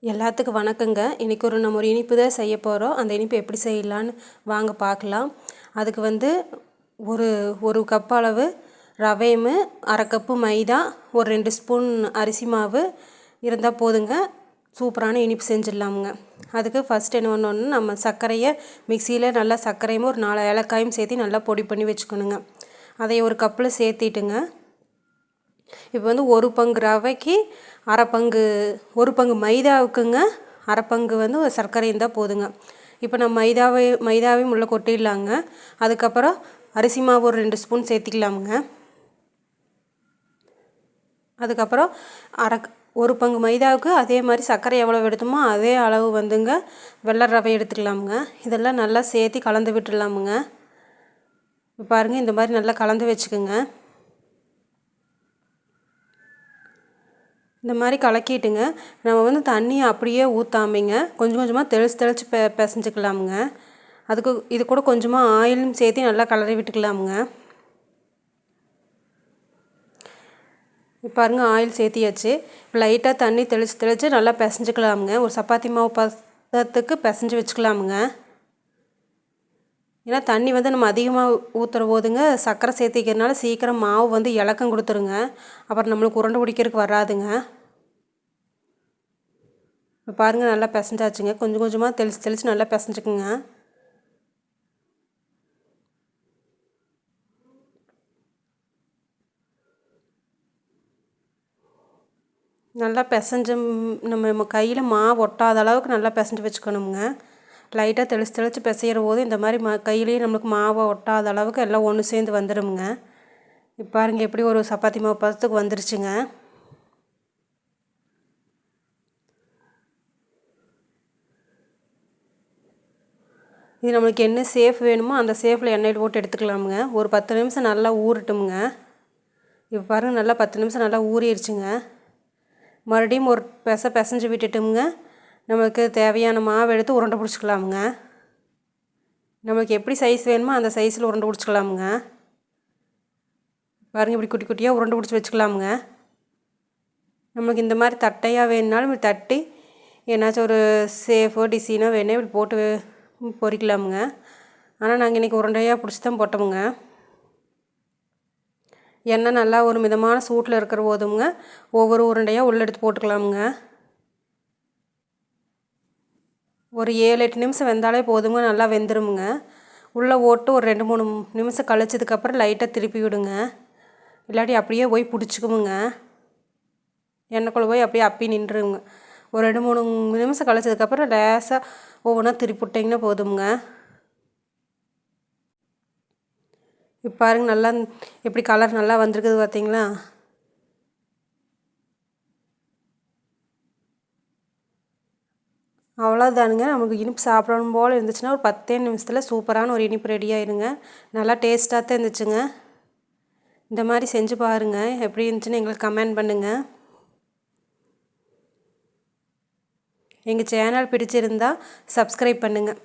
எல்லாத்துக்கும் வணக்கங்க. இன்றைக்கி நம்ம ஒரு இனிப்பு தான் செய்ய போகிறோம். அந்த இனிப்பு எப்படி செய்யலான்னு வாங்க பார்க்கலாம். அதுக்கு ஒரு ஒரு கப் அளவு ரவையும், அரை கப்பு மைதா, ஒரு 2 ஸ்பூன் அரிசி மாவு இருந்தால் போதுங்க. சூப்பரான இனிப்பு செஞ்சிடலாமுங்க. அதுக்கு ஃபஸ்ட் என்ன பண்ணணும்னா, நம்ம சர்க்கரையை மிக்சியில் நல்லா சர்க்கரையும் ஒரு 4 ஏலக்காயும் சேர்த்து நல்லா பொடி பண்ணி வச்சுக்கணுங்க. அதை ஒரு கப்பில் சேர்த்திட்டுங்க. இப்போ ஒரு பங்கு ரவைக்கு ஒரு பங்கு மைதாவுக்குங்க அரை பங்கு ஒரு சர்க்கரை இருந்தால் போதுங்க. இப்போ நம்ம மைதாவையும் உள்ளே கொட்டிடலாங்க. அதுக்கப்புறம் அரிசி மாவு ஒரு 2 ஸ்பூன் சேர்த்திக்கலாமுங்க. அதுக்கப்புறம் ஒரு பங்கு மைதாவுக்கு அதே மாதிரி சர்க்கரை எவ்வளோ எடுத்தோமோ அதே அளவு வெள்ளை ரவை எடுத்துக்கலாமுங்க. இதெல்லாம் நல்லா சேர்த்து கலந்து விட்டுடலாமுங்க. இப்போ பாருங்கள், இந்த மாதிரி நல்லா கலந்து வச்சுக்கோங்க. இந்த மாதிரி கலக்கிட்டுங்க, நம்ம தண்ணியை அப்படியே ஊற்றாமைங்க கொஞ்சம் கொஞ்சமாக தெளித்து பிசைஞ்சிக்கலாமுங்க. இது கூட கொஞ்சமாக ஆயிலும் சேர்த்து நல்லா கலரி விட்டுக்கலாமுங்க. இப்போ பாருங்கள், ஆயில் சேர்த்தியாச்சு. லைட்டாக தண்ணி தெளித்து நல்லா பிசைஞ்சிக்கலாமுங்க. ஒரு சப்பாத்தி மாவு பதத்துக்கு பிசைஞ்சு வச்சுக்கலாமுங்க. ஏன்னா தண்ணி நம்ம அதிகமாக ஊற்றுற போதுங்க சர்க்கரை சேர்த்திக்கிறதுனால சீக்கிரம் மாவு இலக்கம் கொடுத்துருங்க. அப்புறம் நம்மளுக்கு உருண்டை பிடிக்கிறதுக்கு வராதுங்க. இப்போ பாருங்கள், நல்லா பிசைஞ்சாச்சுங்க. கொஞ்சம் கொஞ்சமாக தெளித்து நல்லா பிசைஞ்சுக்குங்க. நல்லா பிசைஞ்சு நம்ம கையில் மாவு ஒட்டாத அளவுக்கு நல்லா பிசைஞ்சு வச்சுக்கணுங்க. லைட்டாக தெளித்து பிசைகிற போது இந்த மாதிரி கையிலேயே நம்மளுக்கு மாவை ஒட்டாத அளவுக்கு எல்லாம் ஒன்று சேர்ந்து வந்துடுங்க. இப்போ பாருங்கள், எப்படி ஒரு சப்பாத்தி மாவு பதத்துக்கு வந்துருச்சுங்க. இது நம்மளுக்கு என்ன சேஃப் வேணுமோ அந்த சேஃபில் எண்ணெயில் போட்டு எடுத்துக்கலாமுங்க. ஒரு 10 நிமிஷம் நல்லா ஊறட்டுமுங்க. இப்போ பாருங்கள், நல்லா 10 நிமிஷம் நல்லா ஊறிடுச்சுங்க. மறுபடியும் ஒரு பிசைஞ்சு விட்டுட்டுங்க. நமக்கு தேவையான மாவு எடுத்து உருண்டை பிடிச்சிக்கலாமுங்க. நம்மளுக்கு எப்படி சைஸ் வேணுமோ அந்த சைஸில் உருண்டை பிடிச்சிக்கலாமுங்க. பாருங்கள், இப்படி குட்டி குட்டியாக உருண்டை பிடிச்சி வச்சுக்கலாமுங்க. நம்மளுக்கு இந்த மாதிரி தட்டையாக வேணுனாலும் இப்படி தட்டி ஏன்னாச்சும் ஒரு சேஃபோ டிசைனோ வேணால் இப்படி போட்டு பொரிக்கலாமுங்க. ஆனால் நாங்கள் இன்றைக்கி உருண்டையாக பிடிச்சி தான் போட்டோமுங்க. எண்ணெய் நல்லா ஒரு மிதமான சூட்டில் இருக்கிற போதுங்க ஒவ்வொரு உருண்டையாக உள்ளே எடுத்து போட்டுக்கலாமுங்க. ஒரு 7-8 நிமிஷம் வெந்தாலே போதுங்க, நல்லா வெந்துருமுங்க. உள்ளே ஓட்டு ஒரு 2-3 நிமிஷம் கழிச்சதுக்கப்புறம் லைட்டாக திருப்பி விடுங்க. இல்லாட்டி அப்படியே போய் பிடிச்சிக்குமுங்க. எண்ணெய்க்குள்ளே போய் அப்படியே அப்பி நின்றுங்க. ஒரு 2-3 நிமிஷம் கழிச்சதுக்கப்புறம் லேசாக ஒவ்வொன்றா திருப்பி விட்டிங்கன்னா போதுங்க. இப்போ பாருங்கள், நல்லா எப்படி கலர் நல்லா வந்திருக்குது பார்த்தீங்களா? அவ்வளோதானுங்க. நமக்கு இனிப்பு சாப்பிடணும் போல் இருந்துச்சுன்னா ஒரு 10 நிமிஷத்தில் சூப்பரான ஒரு இனிப்பு ரெடி ஆயிருங்க. நல்லா டேஸ்ட்டாக தான் இருந்துச்சுங்க. இந்த மாதிரி செஞ்சு பாருங்கள். எப்படி இருந்துச்சுன்னு எங்களுக்கு கமெண்ட் பண்ணுங்கள். எங்கள் சேனல் பிடிச்சிருந்தால் சப்ஸ்கிரைப் பண்ணுங்கள்.